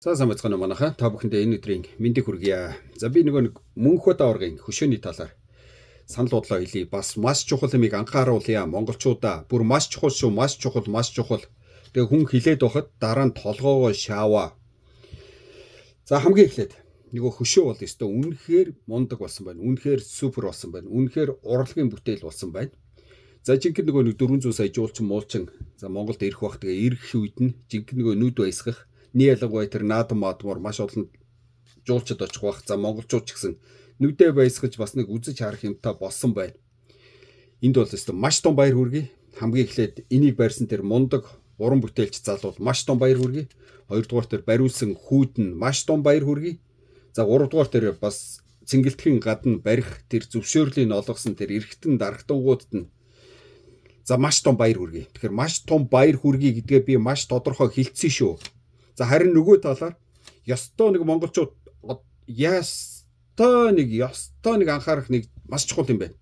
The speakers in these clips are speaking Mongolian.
За сайн бацгаана манайхаа та бүхэндээ энэ өдрийн мэндийг хүргье. За би нэг мөнхөд аваргын хөшөөний талаар санал бодлоо хэлье. Бас маш чухал юмыг анхааруулъя. Монголчуудаа бүр маш чухал шүү, маш чухал. Тэгээ хүн хилээд байхад дараа нь толгоогоо шааваа. За хамгийн эхлээд нөгөө хөшөө бол өстой үнэхээр мундаг болсон байна. Үнэхээр супер болсон байна. Үнэхээр урлагийн бүтээл болсон байна. За жинхэнэ нөгөө 400 сая жуулчин муулчин за Монголд ирэх бах тэгээ ирэх үед нь жинхэнэ нөгөө нүд баясгах ялангуяа тэр наадам маадмаар маш олон жуулчд очих бах. За монголчууд ч гэсэн нүдээ баясгаж бас нэг үзэж харах юмтай болсон байна. Энд бол өстой маш том баяр хүргэе. Хамгийн эхлээд энийг барьсан тэр мундаг уран бүтээлч залуу маш том баяр хүргэе. Хоёрдугаар тэр бариулсан хүүд нь маш том баяр хүргэе. За гуравдугаар тэр бас цэнгэлтгэн гадна барих тэр зөвшөөрлийн олгосон тэр эргэтэн дарагтангуудад нь за маш том баяр хүргэе. Тэгэхээр маш том баяр хүргэе гэдгээ би маш тодорхой хэлсэн шүү. За харин нөгөө талаар ёстой нэг монголчууд ёстой нэг анхаарах нэг маш чухал юм байна.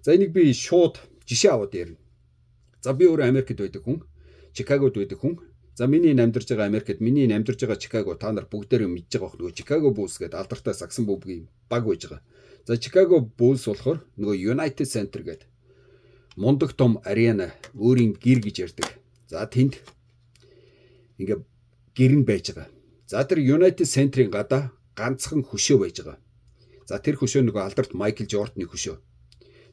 За энийг би шууд жишээ аваад ярина. За би өөрөө Америкт байдаг хүн, Чикагод байдаг хүн. За миний амьдарч байгаа Америкт, миний амьдарч байгаа Чикаго та нар бүгдээрээ мэдж байгаа бох нөгөө Чикаго Bulls гэдэг алдартай сагсан бөмбөгийн баг байж байгаа. За Чикаго Bulls болохоор нөгөө United Center гэдэг мундаг том арена өөрийн гэр гэж ярьдаг. За тэнд ингээ гэр нь байж байгаа. За тэр United Center-ийн гадаа ганцхан хөшөө байж байгаа. За тэр хөшөө нөгөө алдарт Майкл Жорданы хөшөө.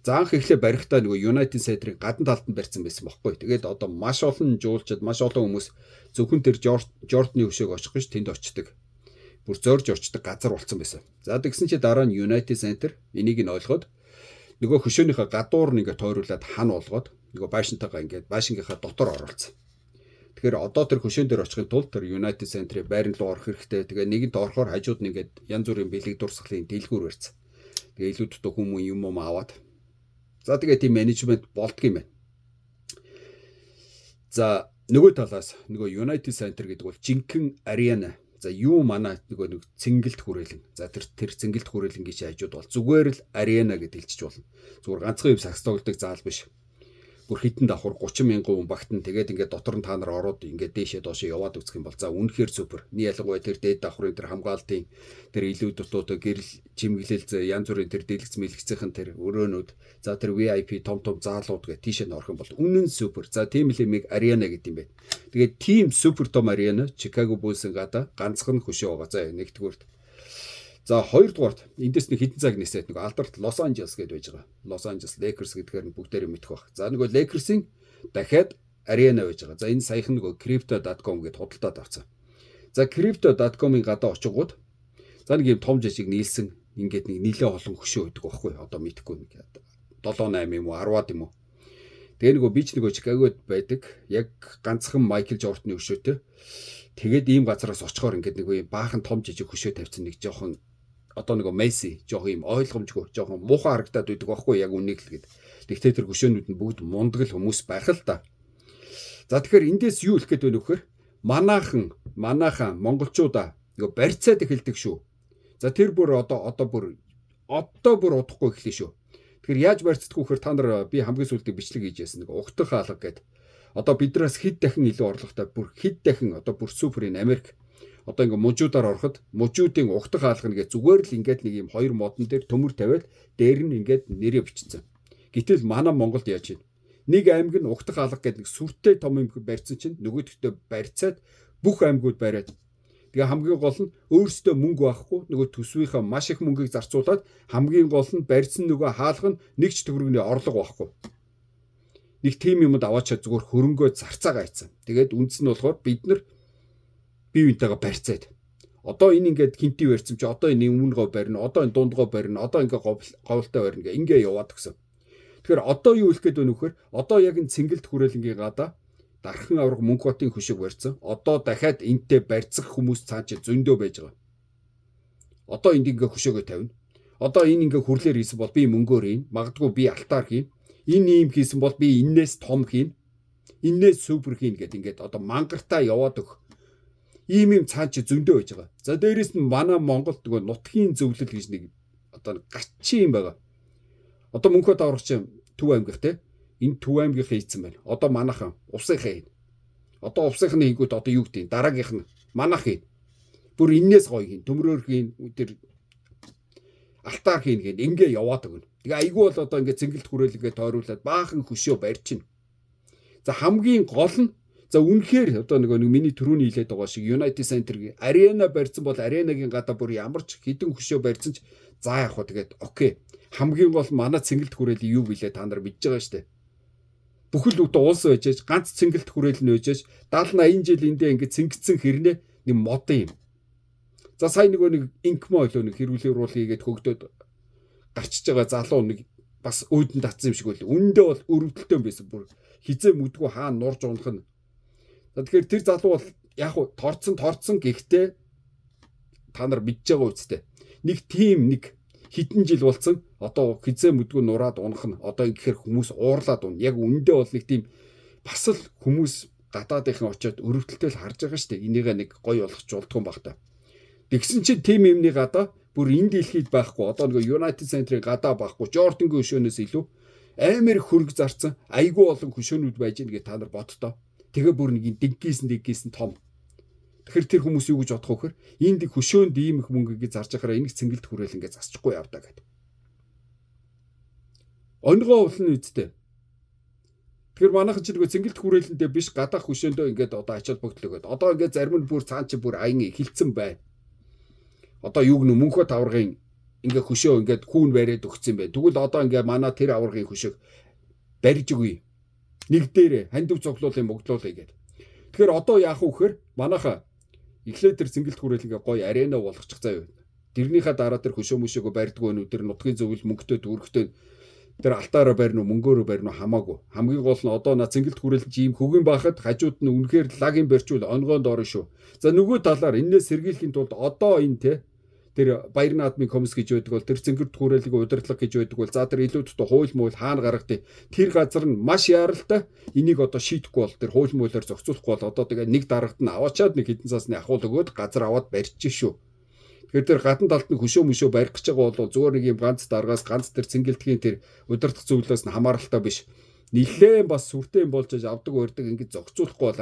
За анх эхлээ барихтаа нөгөө United Center-ийн гадна талд нь барьсан байсан бохоггүй. Тэгээд одоо маш олон жуулчид, маш олон хүмүүс зөвхөн тэр Жорданы хөшөөг очих гэж тэнд очдог. Бүр зорж очдог газар болсон байсан. За тэгсэн чи дараа нь United Center энийг нь ойлгоод нөгөө хөшөөнийхөө гадуур нэгэ тойруулаад хан болгоод нөгөө байшинтайгаа ингээд байшингийнхаа дотор оруулсан. Тэгэхээр одоо тэр хөшөөн дээр очихын тулд тэр United Center-ийн байран руу орох хэрэгтэй. Тэгээ нэгэнт орохоор хажууд нь ингээд янз бүрийн бэлэг дурсгалын дэлгүүр барьсан. Тэгээ илүү дутуу хүмүүс юм аваад. За тэгээ тийм менежмент болдгийм байна. За нөгөө талаас нөгөө United Center гэдэг бол жинхэнэ арена. За юу манай нөгөө нэг цэнгэлт хүрээлэн. За тэр цэнгэлт хүрээлэн гэж хажууд бол зүгээр л арена гэж хэлчих болно. Зүгээр ганцхан юм сакс тоглодог заал биш. Бүр хитэн давхар 30 мянган хүн багтан тэгээд ингээд дотор нь та нар ороод ингээд дээшээ доошоо яваад үзэх юм бол за үнэхээр супер. Ялангуяа тэр дээд давхрын тэр хамгаалтын тэр илүү дутуу гэрэл чимэглэл янз бүрийн тэр дэлгэц мэлгэцийн тэр өрөөнүүд за тэр VIP том заалууд гэх тийшээ нь орох юм бол үнэн супер. За тийм л юмыг арена гэдэг юм байна. Тэгээд тийм супер том арена Чикаго Буллс-ын гадаа ганцхан хөшөө байгаа. За нэгдүгüүрт. За хоёрдугаарт эндээс нэг хитэн цаг нисээд нэг алдарт Лос Анжелес гэдээ байж байгаа. Лос Анжелес Lakers гэдгээр нь бүгдээрээ мэдэх баг. За нөгөө Lakers-ийн дахиад арена байж байгаа. За энэ саяхан нөгөө crypto.com гэдээ худалдаад авсан. За crypto.com-ын гадаа очингууд за нэг юм том жижиг нийлсэн ингээд нэг нилээ олон хөшөө өгдөг байхгүй. Одоо мэдхгүй нэг 7-8 юм уу 10-аад юм уу. Тэгээ нөгөө би ч нөгөө Чикагод байдаг. Яг ганцхан Майкл Жорданы хөшөөтэй. Тэгээд ийм газараас очихоор ингээд нэг юм баахан том жижиг хөшөө тавьсан нэг жоохон одоо нөгөө Месси жоох юм ойлгомжгүй жоохон муухай харагдаад байдаг байхгүй яг үнийг л гээд. Тэгтээ тэр хөшөөнүүд нь бүгд мундаг л хүмүүс байх л та. За тэгэхээр эндээс юу хэлэх гээд байна вэ гэхээр манайхан монголчуудаа нөгөө барьцаад эхэлдэг шүү. За тэр бүр одоо бүр удахгүй эхлэв шүү. Тэгэхээр яаж барьцдаг вэ гэхээр та нар би хамгийн сүүлдээ бичлэг хийж яасан нэг угтах хаалга гээд. Одоо биднээс хэд дахин илүү орлоготой бүр хэд дахин одоо бүр суперийн Америк одоо ингээ мужуудаар ороход мужуудын угтах хаалгана гэж зүгээр л ингээд нэг юм хоёр модон дээр төмөр тавиад дээр нь ингээд нэрээ бичсэн. Гэтэл манай Монголд яаж вэ? Нэг аймаг нь угтах хаалга гэдэг нэг сүртэй том юм барьсан чинь нөгөөдөгтөө барьцаад бүх аймагуд бариад. Тэгээ хамгийн гол нь өөрсдөө мөнгө байхгүй нөгөө төсвийнхаа маш их мөнгийг зарцуулаад хамгийн гол нь барьсан нөгөө хаалга нь нэг ч төгрөгийн орлого байхгүй. Нэг тим юмд аваачаа зүгээр хөрөнгөө зарцаагаа ийцэн. Тэгээд үндс нь болохоор бид нар бие биентэйгээ барьцаад. Одоо энэ ингээд хинти барьсан чи одоо энэ өмнө гоо барина, одоо энэ дунд гоо барина, одоо ингээд говьлтай барина гэ ингээ яваад гисэн. Тэгэхээр одоо юу хэлэх гээд байна вэ гэхээр одоо яг энэ цэнгэлт хүрээлэнгийн гадаа дархан авраг Мөнхбатын хөшөөг барьсан. Одоо дахиад энтэй барьцах хүмүүс цааш зөндөө байж байгаа. Одоо энд ингээ хөшөөгөө тавина. Одоо энэ ингээ хүрлээр хийсэн бол би мөнгөөр хийн, магадгүй би алтаар хийн. Энэ юм хийсэн бол би энээс том хийн. Энээс супер хийн гэд ингээд одоо мангартаа яваад өг. Ийм юм цааш зөндөө байж байгаа. За дээрэс нь манай Монголд нөгөө нутгийн зөвлөл гэж нэг одоо гачин юм байгаа. Одоо Мөнхбат аврагч Төв аймгийнх те энэ Төв аймгийнхаа хийцэн байна. Одоо манайхан усынхаа хийн. Одоо усынхны хийгүүд одоо юу гэдэг дараагийнх нь манайх хийн. Бүр энээс гоё хийн, төмрөөр хийн, тэр алтаар хийн гээд ингээ яваад өгнө. Тэгээ айгүй бол одоо ингээ цэнгэлт хүрээлгээ тойруулаад баахан хөшөө барьчихна. За хамгийн гол нь за үнэхээр одоо нэг миний түрүүний хэлээд байгаа шиг United Center-ийн арена барьсан бол аренагийн гадаа бүр ямар ч хідэн хөшөө барьсан ч за яг хөө тэгээд окей. Хамгийн гол манай цэнгэлт хүрээлийн юу билээ та нар мэдж байгаа шүү дээ. Бүхэл үдэ уус байж ганц цэнгэлт хүрээл нь байж 70 80 жил эндээ ингээ цэнгэгдсэн хэрнээ нэг модон юм. За сая нэг инкмо ойлоо нэг хэрүүлээ уруулъя гээд хөгдөөд гарчиж байгаа залуу нэг бас өөдөн татсан юм шиг байл. Үндэ бол өрөвдөлтөө байсан бүр хизээ мүдгүү хаана нурж унах нь. За тэгэхээр тэр залуу бол яг хуу торцсон гэхдээ та нар мэдж байгаа үстэй. Нэг тим нэг хэдэн жил болсон одоо хизээ мүдгүү нураад унах нь одоо ингэхээр хүмүүс уурлаад унна. Яг үндэ бол нэг тийм бас л хүмүүс гадаадынхан очиод өрөвдөлтөө л харж байгаа шүү дээ. Энийг нэг гоё болгоч болдгоо юм баг та. Тэгсэн чинь тим юмны гадаа бүр энэ дэлхийд байхгүй одоо нэг United Center-ийн гадаа байхгүй Jordan-гийн хөшөөнөөс илүү амар хөрөг зарцсан айгүй олон хөшөөнүүд байж гэнэ гэж та нар боддоо. Тэгээ бүр нэг дэггийсэн том. Тэгэхээр тэр хүмүүс юу гэж бодох вэ гэхээр энд хөшөөнд ийм их мөнгө гэж зарж байхаараа энийг цэнгэлт хүрээл ингээд засчихгүй явдаа гэдэг. Онгоо улны үедтэй. Тэгэхээр манайхан ч нэг цэнгэлт хүрээлэндээ биш гадаах хөшөөндөө ингээд одоо ачаал богдлогоод одоо ингээд зарим нь бүр цаан чи бүр аян эхэлсэн байна. Одоо юу гэнэ мөнхөө таврагын ингээ хөшөө ингээд хүүн бариад өгсөн байх. Тэгвэл одоо ингээ манай тэр аврагын хөшөөг барьж өгье. Нэг дээр хандив цуглуулын богдлуулъя гэдэг. Тэгэхээр одоо яах вэ гэхээр манайха эхлээд тэр цэнгэлт хүрээлэл ингээ гоё арена болгочих заяа. Тэрнийхээ дараа тэр хөшөө мөшөөгөө барьдгүй нүү тэр нутгийн зөвлөл мөнгөтэй дүүрхтэй тэр алтаараа барьна уу мөнгөөрөө барьна уу хамаагүй. Хамгийн гол нь одоо на цэнгэлт хүрээлэл ийм хөгийн бахад хажууд нь үнэхээр лагийн барьчвал онгоонд орно шүү. За нөгөө талаар энэс сэргийлэхийн тулд одоо энэ те тэр баяр наадмын комисс гэж байдаг бол тэр цэнгэлт хүрээллийг удирдлага гэж байдаг бол за тэр илүү дутуу хууль муул хаана гаргадгийг тэр газар нь маш яралтай энийг одоо шийдэхгүй бол тэр хууль муулаар зохицуулахгүй бол одоо тэгээ нэг дарагт нь аваачаад нэг хэдэн цаасны ахуул өгөөд газар аваад барьчих шүү. Тэгэхээр тэр гадна талд нь хөшөө мөшөө барих гэж байгаа бол зүгээр нэг юм ганц даргаас ганц тэр цэнгэлтгийн тэр удирдах зөвлөөс нь хамааралтай биш. Нилээн бас сүртэй юм болж авдаг өрдөг ингэж зохицуулахгүй бол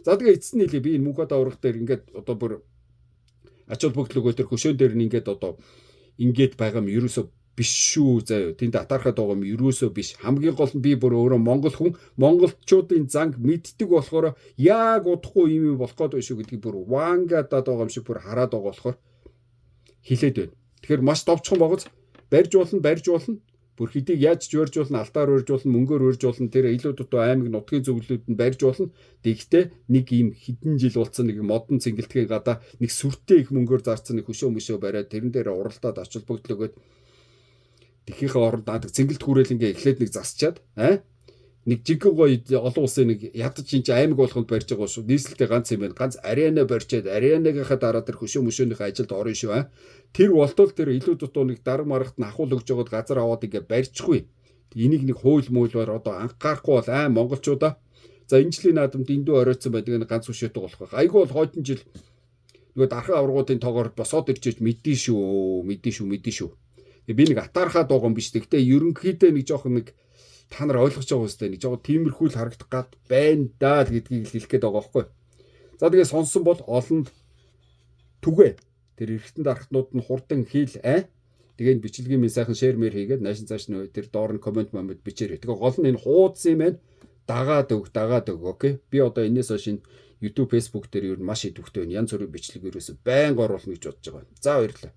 За тэгээ эцэст нь хэлээ би энэ мөнхөд аврах дээр ингээд одоо бүр ачаал бүгдлөгөө тэр хөшөөн дээр нь ингээд одоо ингээд байгаа юм ерөөсөө биш шүү заяа. Тэнд атаархад байгаа юм ерөөсөө биш. Хамгийн гол нь би бүр өөрөө монгол хүн монголчуудын занг мэддэг болохоор яг удахгүй юм болох гээд байна шүү гэдгийг бүр вангадад байгаа юм шиг бүр хараад байгаа болохоор хэлээд байна. Тэгэхээр маш товчхон байгоц барьж болно. Бүр хэдийг яаж ч өрж болно, алтаар өрж болно, мөнгөөр өрж болно. Тэр илүү дутуу аймаг нутгийн зөвлөлүүд нь барьж болно. Тэгвэл нэг ийм хэдэн жил болсон нэг модон цэнгэлтгийн гадаа нэг сүртэй их мөнгөөр зарцсан нэг хөшөө мөшөө бариад тэрэн дээр уралдаад очил бүгдлөгөөд тэхийнхээ оронд наадаг цэнгэлт хүрээлэн ингээ эхлээд нэг засчаад нэг жинхэнэ гоё олон улсын нэг ядаж чинь аймаг болгонд барьж байгаа шүү. Нийслэлтэй ганц юм байна. Ганц арена барьчаад аренагийнхаа дараа тэр хөшөө мөшөөнийхөө ажилд орно шүү. Тэр болтол тэр илүү дутуу нэг дарга маргад нь ахуул өгж байгаад газар аваад ингээ барьчихгүй. Энийг нэг хууль муулаар одоо анхаарахгүй бол монголчуудаа за энэ жилийн наадамд эндүү оройтсан байдаг нэг ганц хөшөөтэй болох байх. Айгүй бол хойдон жил нөгөө дархан аврагуудын тоогоор босоод ирж мэдэн шүү. Би нэг атаархаад байгаа юм биш. Гэхдээ ерөнхийдөө нэг жоох нэг та нар ойлгож байгаа үстэй нэг жоох тиймэрхүү л харагдах гад байна даа л гэдгийг хэлэх гээд байгаа байхгүй. За тэгээ сонсон бол олонд түгэ тэр эргэтэн дарахтнууд нь хурдан хийл тэгээд бичлэгийн минь сайхан шеэр мэр хийгээд наашин цааш нь тэр доор нь комент момент бичээрэй. Тэгээ гол нь энэ хуудас юм байна. Дагаад өг окей. Би одоо энэс хойш YouTube Facebook дээр ер нь маш идэвхтэй байна. Янз бүрийн бичлэг ерөөсөй байнга оруулна гэж бодож байгаа. За баярлалаа.